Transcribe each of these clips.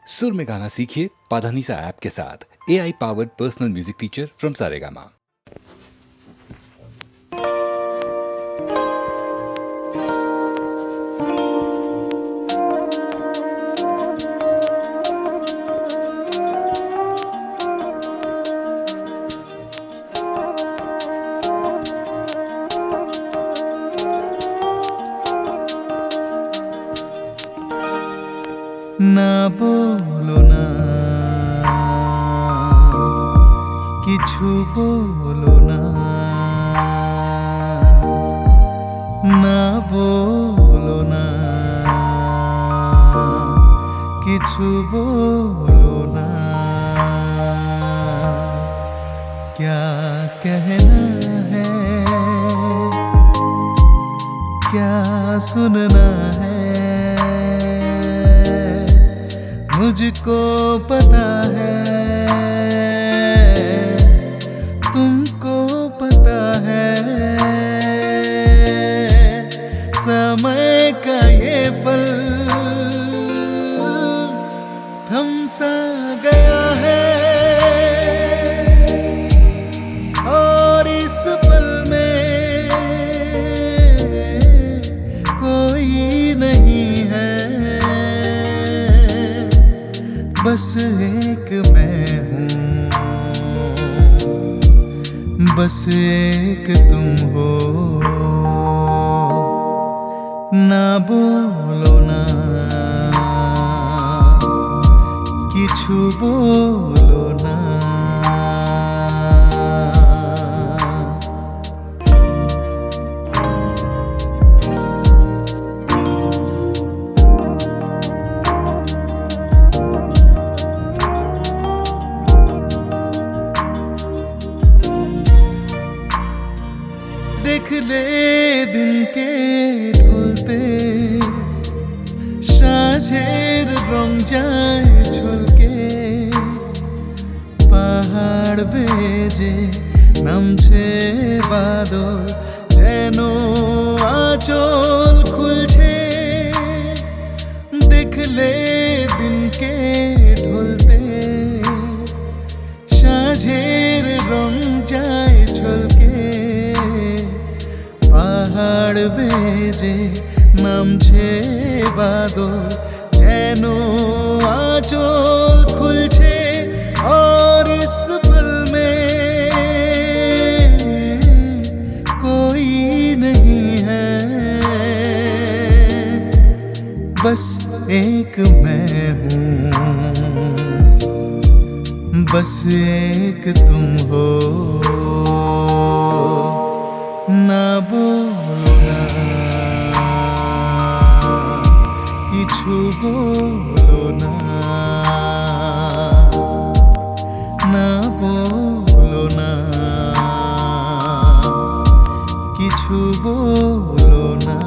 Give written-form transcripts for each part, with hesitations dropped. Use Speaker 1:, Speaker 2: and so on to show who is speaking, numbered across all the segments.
Speaker 1: सुर में गाना सीखिए पाधानीसा ऐप के साथ। AI powered personal music teacher from Saregama.
Speaker 2: না বলো না, কিছু বলো না, না বলো না, কিছু বলো না। क्या कहना है, क्या सुनना है, मुझको पता है, तुमको पता है। समय का ये पल थम सा गया है, और इस पल में कोई नहीं है, बस एक मैं हूँ, बस एक तुम हो। ना बोलो ना, किछु बोलो ना। देख ले दिन के ঢুলতে, সাঁঝের রং যায় ঝলকে, পাহাড় বেজে নামছে বাদল, যেন আঁচল খুলছে। দেখলে দিনকে ঢুলতে, সাঁঝের রং যায় ঝলকে, পাহাড় বেজে নামছে বাদল, যেন আঁচল খুলছে। और इस पल में कोई नहीं है, बस एक मैं हूँ, बस एक तुम हो। ना बोलो ना, किछु बोलो ना, ना बोलो ना, किछु बोलो ना।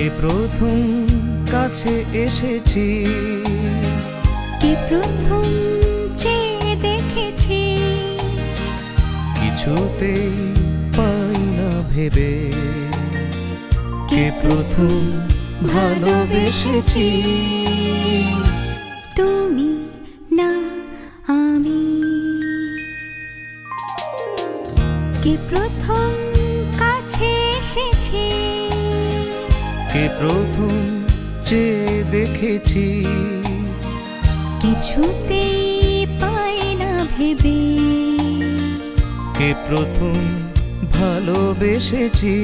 Speaker 2: কে প্রথম কাছে এসেছি,
Speaker 3: কে প্রথম চেয়ে দেখেছি,
Speaker 2: কিছুতেই পাই না ভেবে, কে প্রথম ভালোবেসেছি।
Speaker 3: তুমি না আমি। কে প্রথম কাছে এসেছি,
Speaker 2: কে প্রথম চেয়ে দেখেছি,
Speaker 3: কিছুতেই পাই না ভেবে,
Speaker 2: কে প্রথম ভালোবেসেছি।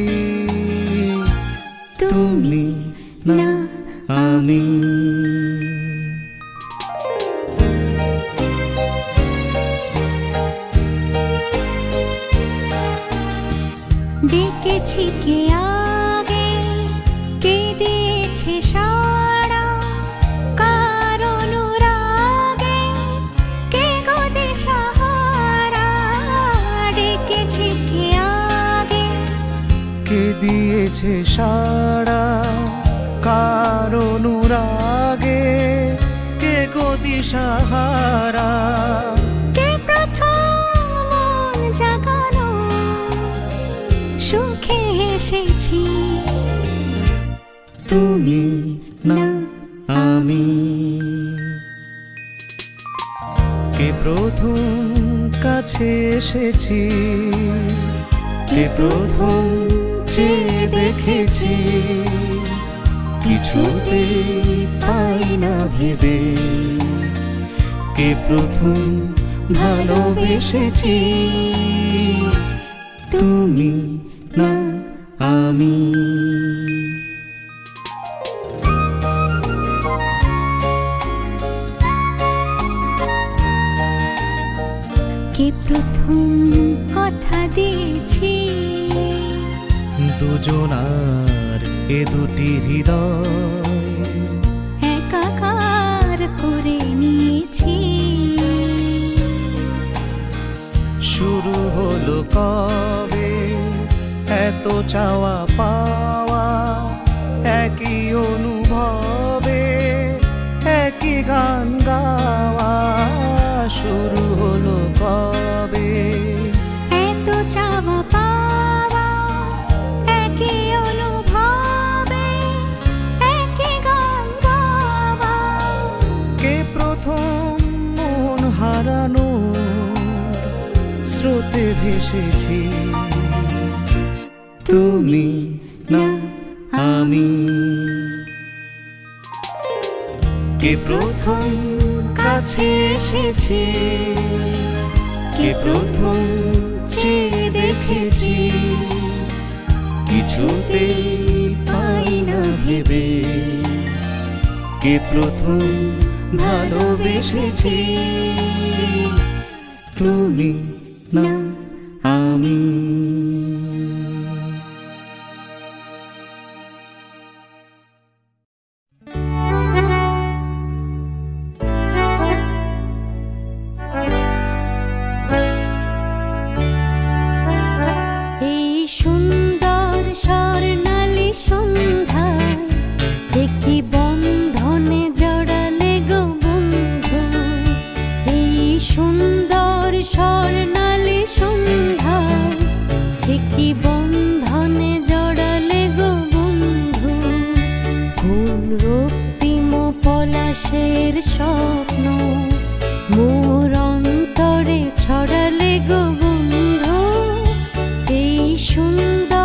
Speaker 2: তুমি না আমি।
Speaker 3: ডেকেছি কে আগে, কে দিয়েছে সাড়া, কার অনুরাগে কে গো দিশাহারা। ডেকেছি কে আগে,
Speaker 2: কে দিয়েছে সাড়া, কার অনুরাগে কে গো দিশাহারা।
Speaker 3: কে প্রথম মন জাগানো, সুখে এসেছি।
Speaker 2: তুমি না আমি। কে প্রথম কাছে এসেছি, কে প্রথম চেয়ে দেখেছি, কিছুতেই পাই না ভেবে, কে প্রথম ভালোবেসেছি। তুমি না আমি।
Speaker 3: কে প্রথম কথা দিয়েছি,
Speaker 2: দুজনার এ দুটি হৃদয়
Speaker 3: একাকার করে নিয়েছি।
Speaker 2: শুরু হলো কবে এত চাওয়া পাওয়া, একই অনুভবে একই গান গাওয়া। শুরু হলো কবে
Speaker 3: এত চাওয়া পাওয়া, একই অনুভবে একই গান গাওয়া।
Speaker 2: কে প্রথম মন হারানো স্রোতে ভেসেছি। তুমি না আমি। কে প্রথম কাছে এসেছি, কে প্রথম চেয়ে দেখেছি, কিছুতেই পাই না ভেবে, কে প্রথম ভালোবেসেছি। তুমি না আমি।
Speaker 3: এই সুন্দর স্বর্ণালী সন্ধ্যায় একটি বন্ধনে জড়ালে গো বন্ধু। এই সুন্দর স্বর্ণালী সন্ধ্যায় একটি বন্ধনে জড়ালে গো বন্ধু। ফুল রক্তিম পলাশের স্বপ্ন মোর অন্তরে ছড়ালে গো বন্ধু। এই সুন্দর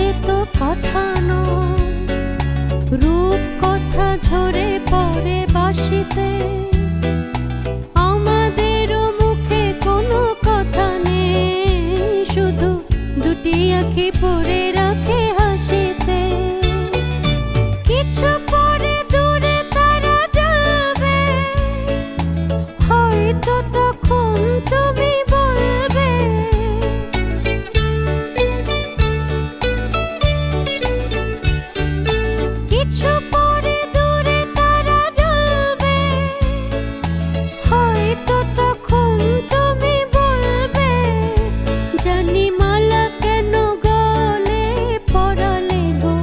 Speaker 3: সে তো কথা নয়, রূপ কথা ঝরে পড়ে বাঁশিতে। আমাদেরও মুখে কোনো কথা নেই, শুধু দুটি আঁখি পড়ে রাখে হাসিতে। কিছু পরে দূরে তারা জ্বলবে, হয়তো তখন তুমি বলবে কিছু পরে দূরে তারা জ্বলবে, হয়তো তখন তুমি বলবে জানি মালা কেন গলে পড়ালে গো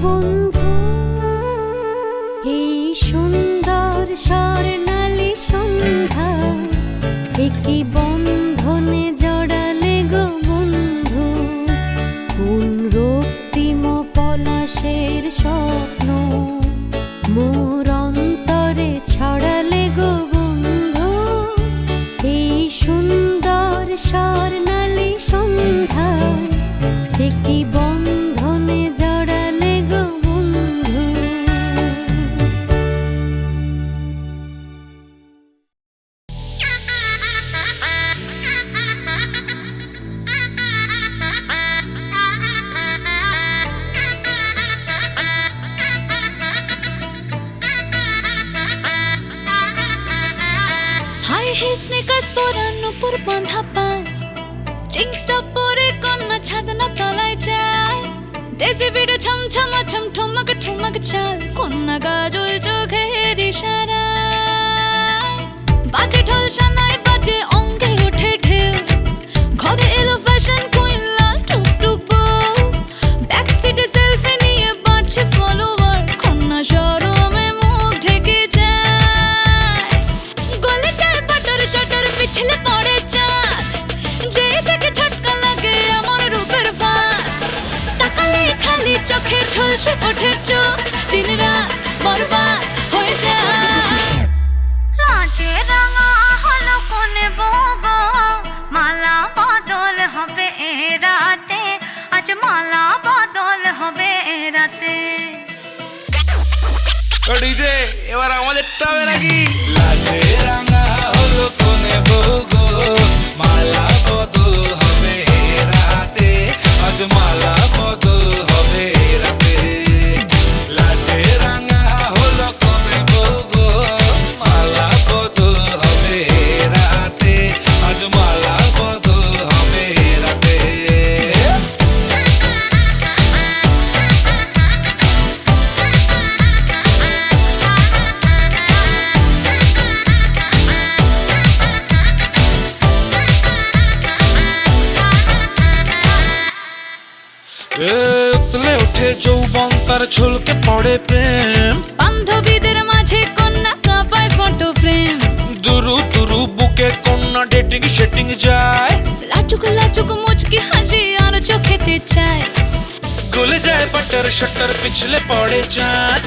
Speaker 3: বন্ধু। এই সুন্দর স্বর্ণালী সন্ধ্যায় একই বন্ধনে জড়ালে গো বন্ধু। কোন রক্তিম পলাশের স্বপ্ন মোর অন্তরে ছড়ালে গো বন্ধু। এই সুন্দর স্বর্ণালী সন্ধ্যায় একই বন্ধনে জড়ালে গো বন্ধু। হাই হিল স্নিকার্স পরানো পুর বাঁধা পাঁচ, জিন্সটা পরে কন্যা ছাদনা তলায় যায়। দেশি বিড়ে ছমছমা ছম ঠমক ঠমক চাল, কন্যা গাজল চোখের ইশারায়। বাজে ঢোল সানাই বাজে অঙ্গে ওঠে ঢেউ, ঘরে এলো ফ্যাশন কুইন লাল টুকটুক বউ। ব্যাক সিটে সেলফি নিয়ে বাড়ছে ফলোয়ার, কন্যা শরমে মুখ ঢেকে যায়। গলে যায় বাটার শাটার পিছলে পড়ে চাঁদ, যে দেখে ঝটকা লাগে আমার রূপের ভার। তাকালে খালি চোখে ঝলসে ওঠে চোখ, দিন রাত বরবাদ হয়ে যায়। লাজে রাঙা হলো কোনে বগো, মালা বদল হবে এ রাতে, আজ মালা বদল হবে এ রাতে।
Speaker 4: ডিজে এবার আমাদেরটা হবে নাকি? লাজে রাঙা হলো কোনে বগো, মালা বদল হবে রাতে, আজ মালা বদল হবে রাতে। লাজে রাঙা হলো কোনে বগো, মালা বদল হবে রাতে, আজ মালা বদল হবে রাতে। উতলে ওঠে যৌবন তার ছলকে পড়ে প্রেম,
Speaker 3: বান্ধবীদের মাঝে কন্যা কাঁপায় ফটো ফ্রেম।
Speaker 4: দুরু দুরু বুকে কন্যা ডেটিং সেটিং যায়।
Speaker 3: লাচুক লাচুক মুচকি হাসি আর চোখেতে চায়।
Speaker 4: গলে যায় বাটার শাটার পিছলে পড়ে চাঁদ,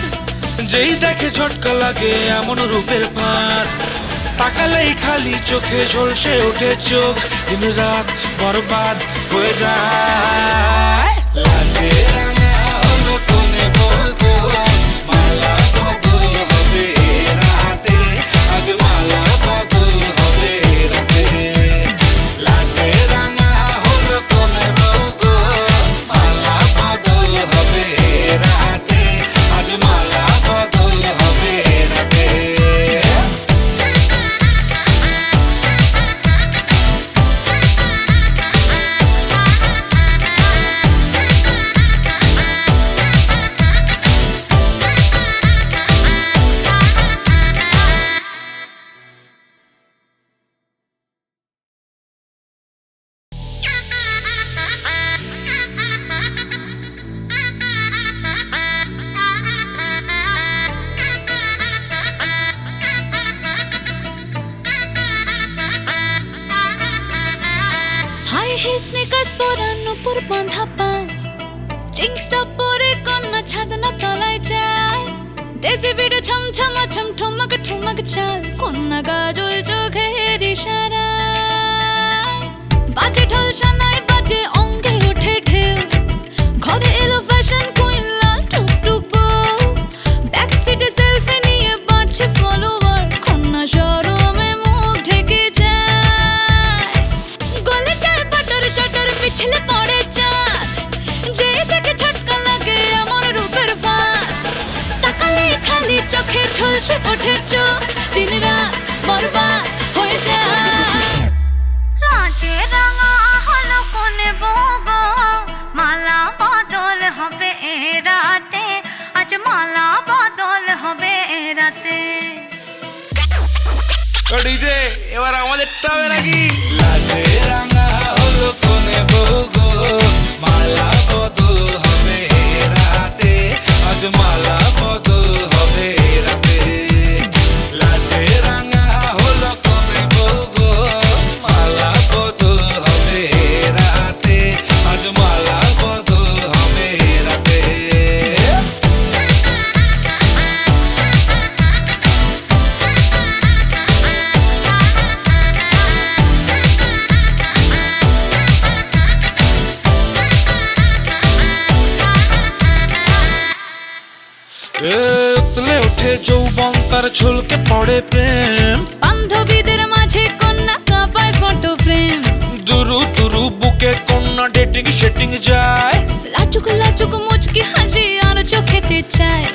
Speaker 4: যেই দেখে ঝটকা লাগে এমন রূপের ভার। তাকালেই খালি চোখে ঝলসে ওঠে চোখ, দিন রাত বরবাদ হয়ে যায়। লাজে রাঙা হলো কোনে বগো, মালা বদল হবে রাতে, আজ মালা বদল হবে রাতে। লাজে রাঙা হলো কোনে বগো, মালা বদল হবে রাতে, আজ মালা বদল হবে রাতে।
Speaker 3: হিল স্নিকার্স পরানো পুর বাঁধা পাঁচ, জিন্সটা পরে কন্যা ছাদনা তলায় যায়। দেশি বিড়ে ছমছমা ছম ঠমক ঠমক চাল, কন্যা গাজল চোখের ইশারায়। বাজে ঢোল সানাই বাজে অঙ্গে ওঠে ঢেউ, ঘরে পিছলে পড়ে চাঁদ যে দেখে ঝটকা লাগে আমার রূপের ভাত তাকালে খালি চোখে ঝলসে ওঠে চোখ দিন রাত বরবাদ হয়ে যায় লাটে রাঙা হলো কোনে বগো মালা বদল হবে এ রাতে আজ মালা বদল হবে এ রাতে
Speaker 4: ডিজে এবার আমাদেরটা হবে নাকি লাজে রাঙা হলো কোনে বগো মালা বদল হবে রাতে আজ মালা বদল হবে রাতে লাজে রাঙা হলো কোনে বগো মালা বদল হবে রাতে আজ মালা বদল হবে রাতে উতলে ওঠে যৌবন তার ঝলকে পড়ে প্রেম
Speaker 3: বান্ধবীদের মাঝে কন্যা কাঁপায় ফটো ফ্রেম
Speaker 4: দুরু দুরু বুকে কন্যা ডেটিং সেটিং যায়
Speaker 3: লাচুক লাচুক মুচকি হাসি আর চোখেতে চায়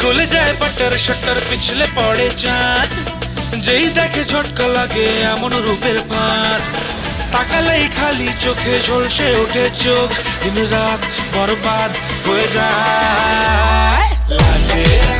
Speaker 4: গলে যায় বাটার শাটার পিছলে পড়ে চাঁদ যেই দেখে ঝটকা লাগে এমন রূপের ভাত তাকালেই খালি চোখে ঝলসে ওঠে চোখ দিন রাত বরবাদ হয়ে যায় লাজে